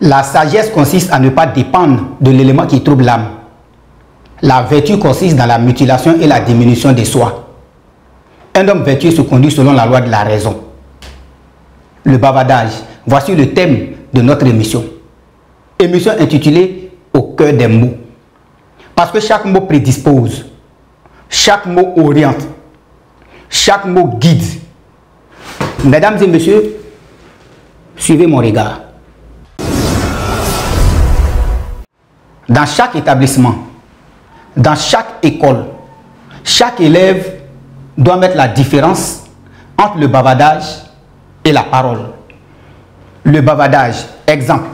La sagesse consiste à ne pas dépendre de l'élément qui trouble l'âme. La vertu consiste dans la mutilation et la diminution de soi. Un homme vertueux se conduit selon la loi de la raison. Le bavardage. Voici le thème de notre émission. Émission intitulée « Au cœur des mots ». Parce que chaque mot prédispose, chaque mot oriente, chaque mot guide. Mesdames et messieurs, suivez mon regard. Dans chaque établissement, dans chaque école, chaque élève doit mettre la différence entre le bavardage et la parole. Le bavardage, exemple,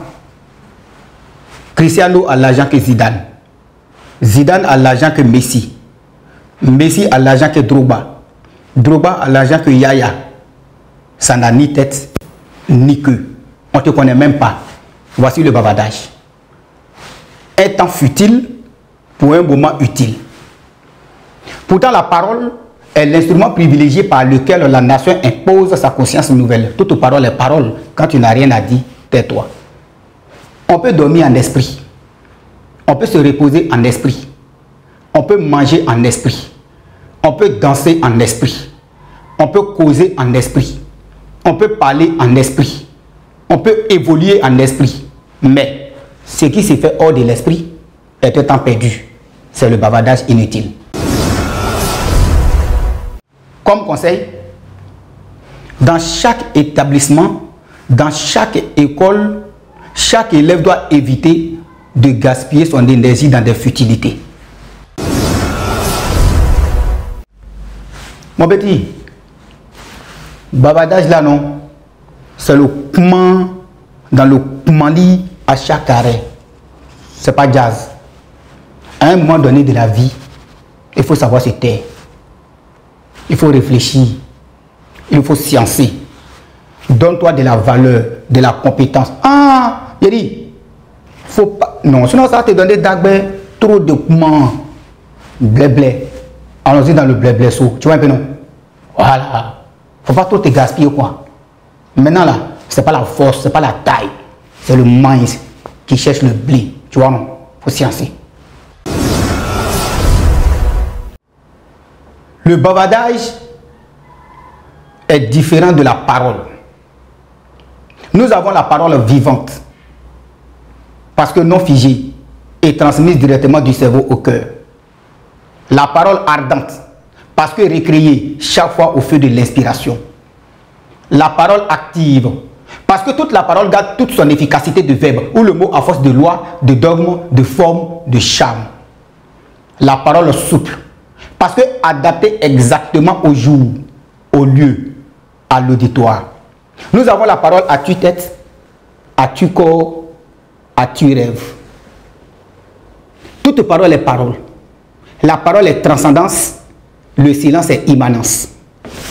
Cristiano a l'argent que Zidane. Zidane a l'argent que Messi. Messi a l'argent que Drogba. Drogba a l'argent que Yaya. Ça n'a ni tête, ni queue. On ne te connaît même pas. Voici le bavardage. Un temps futile pour un moment utile. Pourtant, la parole est l'instrument privilégié par lequel la nation impose sa conscience nouvelle. Toute parole est parole. Quand tu n'as rien à dire, tais-toi. On peut dormir en esprit. On peut se reposer en esprit. On peut manger en esprit. On peut danser en esprit. On peut causer en esprit. On peut parler en esprit. On peut évoluer en esprit. Mais ce qui se fait hors de l'esprit est un temps perdu. C'est le bavardage inutile. Comme conseil, dans chaque établissement, dans chaque école, chaque élève doit éviter de gaspiller son énergie dans des futilités. Mon petit, bavardage là non, c'est le comment dans le lit à chaque arrêt. C'est pas jazz. À un moment donné de la vie, il faut savoir se taire. Il faut réfléchir. Il faut sciencer. Donne-toi de la valeur, de la compétence. Ah, il dit, faut pas. Non, sinon ça va te donner trop de comment. Blé. Allons-y dans le blé saut. Tu vois un peu non? Voilà. Faut pas trop te gaspiller quoi. Maintenant là, c'est pas la force, c'est pas la taille. C'est le maïs qui cherche le blé. Tu vois non? Faut sciencer. Le bavardage est différent de la parole. Nous avons la parole vivante parce que non figée et transmise directement du cerveau au cœur. La parole ardente parce que récréée chaque fois au feu de l'inspiration. La parole active parce que toute la parole garde toute son efficacité de verbe ou le mot à force de loi, de dogme, de forme, de charme. La parole souple parce que adaptée exactement au jour, au lieu, à l'auditoire. Nous avons la parole à tue-tête, à tue-corps, à tue-rêve. Toute parole est parole. La parole est transcendance, le silence est immanence.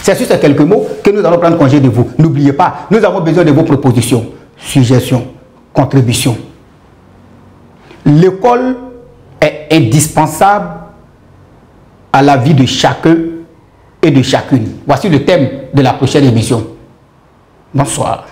C'est sur ces quelques mots que nous allons prendre congé de vous. N'oubliez pas, nous avons besoin de vos propositions, suggestions, contributions. L'école est indispensable à la vie de chacun et de chacune. Voici le thème de la prochaine émission. Bonsoir.